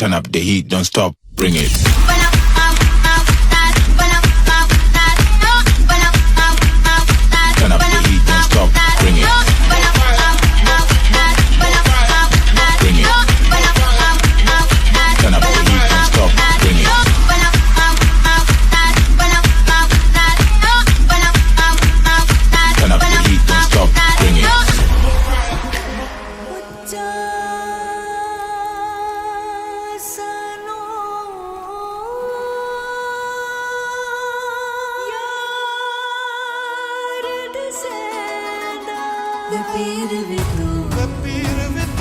Turn up the heat, don't stop, bring it. Turn up the heat, don't stop, bring it. Bring it. Turn up the heat, don't stop, bring it. Turn up the heat, don't stop, bring it. The beat of it.